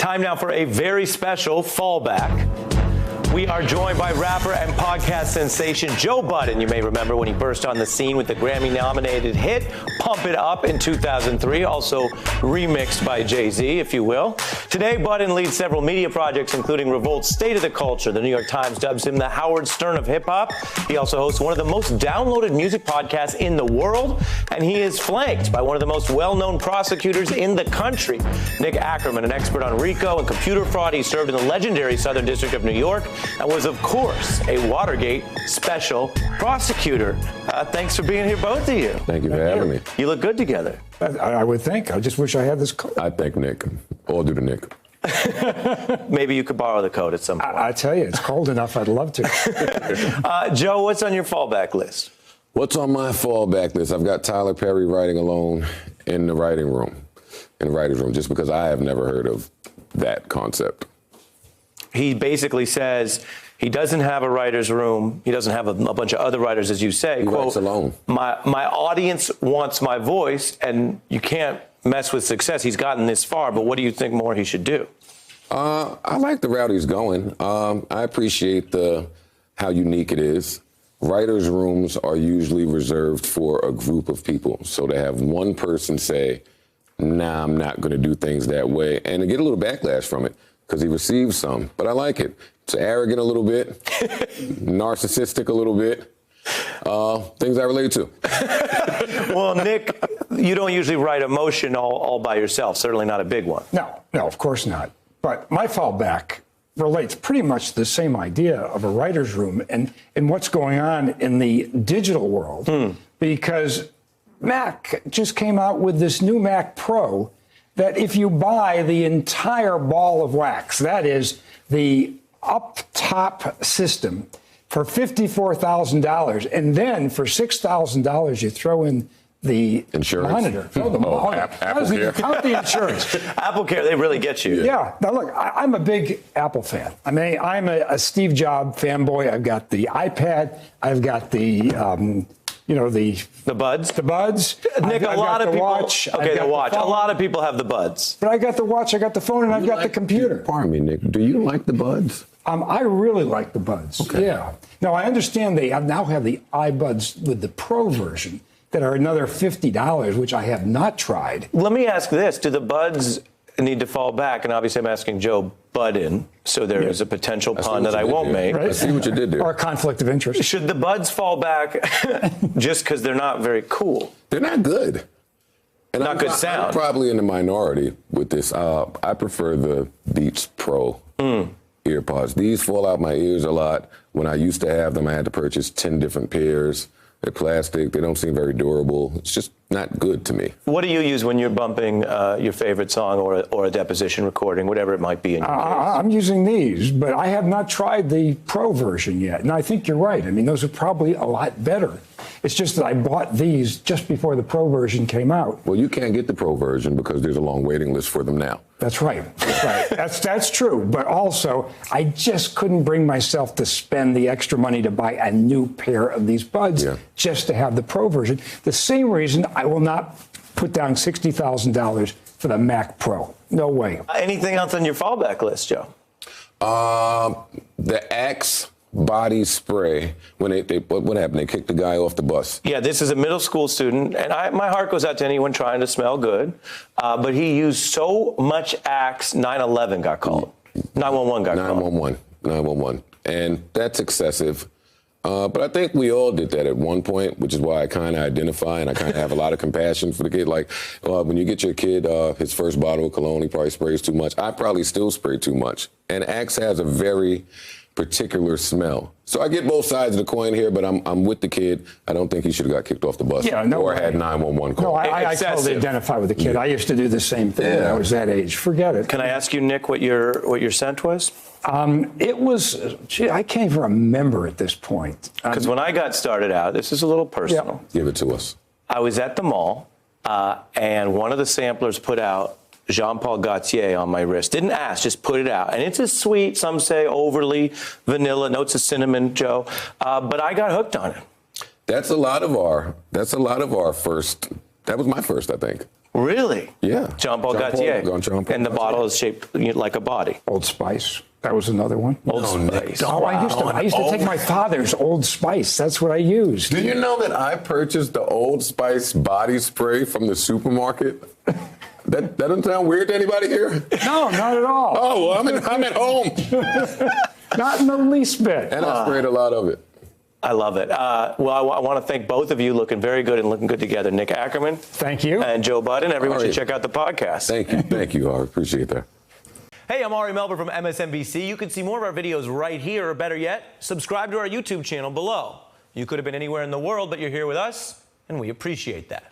Time now for a very special fallback. We are joined by rapper and podcast sensation Joe Budden. You may remember when he burst on the scene with the Grammy-nominated hit Pump It Up in 2003, also remixed by Jay-Z, if you will. Today, Budden leads several media projects, including Revolt's State of the Culture. The New York Times dubs him the Howard Stern of hip-hop. He also hosts one of the most downloaded music podcasts in the world, and he is flanked by one of the most well-known prosecutors in the country, Nick Ackerman, an expert on RICO and computer fraud. He served in the legendary Southern District of New York and was, of course, a Watergate special prosecutor. Thanks for being here, both of you. Thank you for having me. You look good together. I would think. I just wish I had this coat. I thank Nick. All due to Nick. Maybe you could borrow the coat at some point. I tell you, it's cold enough. I'd love to. Joe, what's on your fallback list? What's on my fallback list? I've got Tyler Perry writing alone in the writing room, just because I have never heard of that concept. He basically says he doesn't have a writer's room. He doesn't have a bunch of other writers, as you say. He Quote, writes alone. My audience wants my voice, and you can't mess with success. He's gotten this far, but what do you think more he should do? I like the route he's going. I appreciate how unique it is. Writers' rooms are usually reserved for a group of people. So to have one person say, nah, I'm not going to do things that way, and to get a little backlash from it, because he receives some, but I like it. It's arrogant a little bit, narcissistic a little bit, things I relate to. Well, Nick, you don't usually write emotion all by yourself, certainly not a big one. No, of course not. But my fallback relates pretty much to the same idea of a writer's room and what's going on in the digital world, because Mac just came out with this new Mac Pro that if you buy the entire ball of wax, that is the up-top system, for $54,000, and then for $6,000 you throw in the insurance monitor. Oh, the monitor. Apple Care. Count the insurance. Apple Care, they really get you. Yeah. Now, look, I'm a big Apple fan. I mean, I'm a Steve Jobs fanboy. I've got the iPad. I've got the... the Buds? The Buds. Nick, a lot of people... Watch. Okay, the watch. A lot of people have the Buds. But I got the watch, I got the phone, and I've got the computer. Pardon me, Nick. Do you like the Buds? I really like the Buds. Okay. Yeah. Now, I understand they now have the iBuds with the Pro version that are another $50, which I have not tried. Let me ask this. Do the Buds need to fall back? And obviously I'm asking Joe Budden, so there is a potential pun that I won't make. Right? I see what you did there. Or a conflict of interest. Should the Buds fall back just because they're not very cool? They're not good. And Not good sound. I'm probably in the minority with this. I prefer the Beats Pro earpods. These fall out my ears a lot. When I used to have them, I had to purchase 10 different pairs. They're plastic. They don't seem very durable. It's just not good to me. What do you use when you're bumping your favorite song or a deposition recording, whatever it might be in your case? I'm using these, but I have not tried the Pro version yet. And I think you're right. I mean, those are probably a lot better. It's just that I bought these just before the Pro version came out. Well, you can't get the Pro version because there's a long waiting list for them now. That's right. That's right. That's true. But also, I just couldn't bring myself to spend the extra money to buy a new pair of these Buds just to have the Pro version. The same reason I will not put down $60,000 for the Mac Pro. No way. Anything else on your fallback list, Joe? The Axe body spray, when what happened? They kicked the guy off the bus. Yeah, this is a middle school student, and my heart goes out to anyone trying to smell good. But he used so much Axe, 911 got called. 911 got called. 911. And that's excessive. But I think we all did that at one point, which is why I kind of identify and I kind of have a lot of compassion for the kid. Like, when you get your kid his first bottle of cologne, he probably sprays too much. I probably still spray too much. And Axe has a very particular smell. So I get both sides of the coin here, but I'm with the kid. I don't think he should have got kicked off the bus or had 911 called. No, I totally identify with the kid. I used to do the same thing when I was that age. Forget it. Can I ask you, Nick, what your scent was? It was, I can't even remember at this point. Because when I got started out, this is a little personal. Give it to us. I was at the mall, and one of the samplers put out Jean-Paul Gaultier on my wrist. Didn't ask, just put it out. And it's a sweet, some say overly vanilla, notes of cinnamon, Joe. But I got hooked on it. That's a lot of our first. That was my first, I think. Really? Yeah. Jean Paul Jean Paul- Gaultier. Jean Paul And the Gaultier. bottle is shaped like a body. Old Spice. That was another one. Old Spice. Oh, I used to take my father's Old Spice. That's what I used. Do you know that I purchased the Old Spice body spray from the supermarket? That doesn't sound weird to anybody here? No, not at all. Oh, well, I'm at home. Not in the least bit. And I sprayed a lot of it. I love it. Well, I want to thank both of you, looking very good and looking good together. Nick Ackerman. Thank you. And Joe Budden. Everyone All should right. check out the podcast. Thank you. Thank you. I appreciate that. Hey, I'm Ari Melber from MSNBC. You can see more of our videos right here, or better yet, subscribe to our YouTube channel below. You could have been anywhere in the world, but you're here with us, and we appreciate that.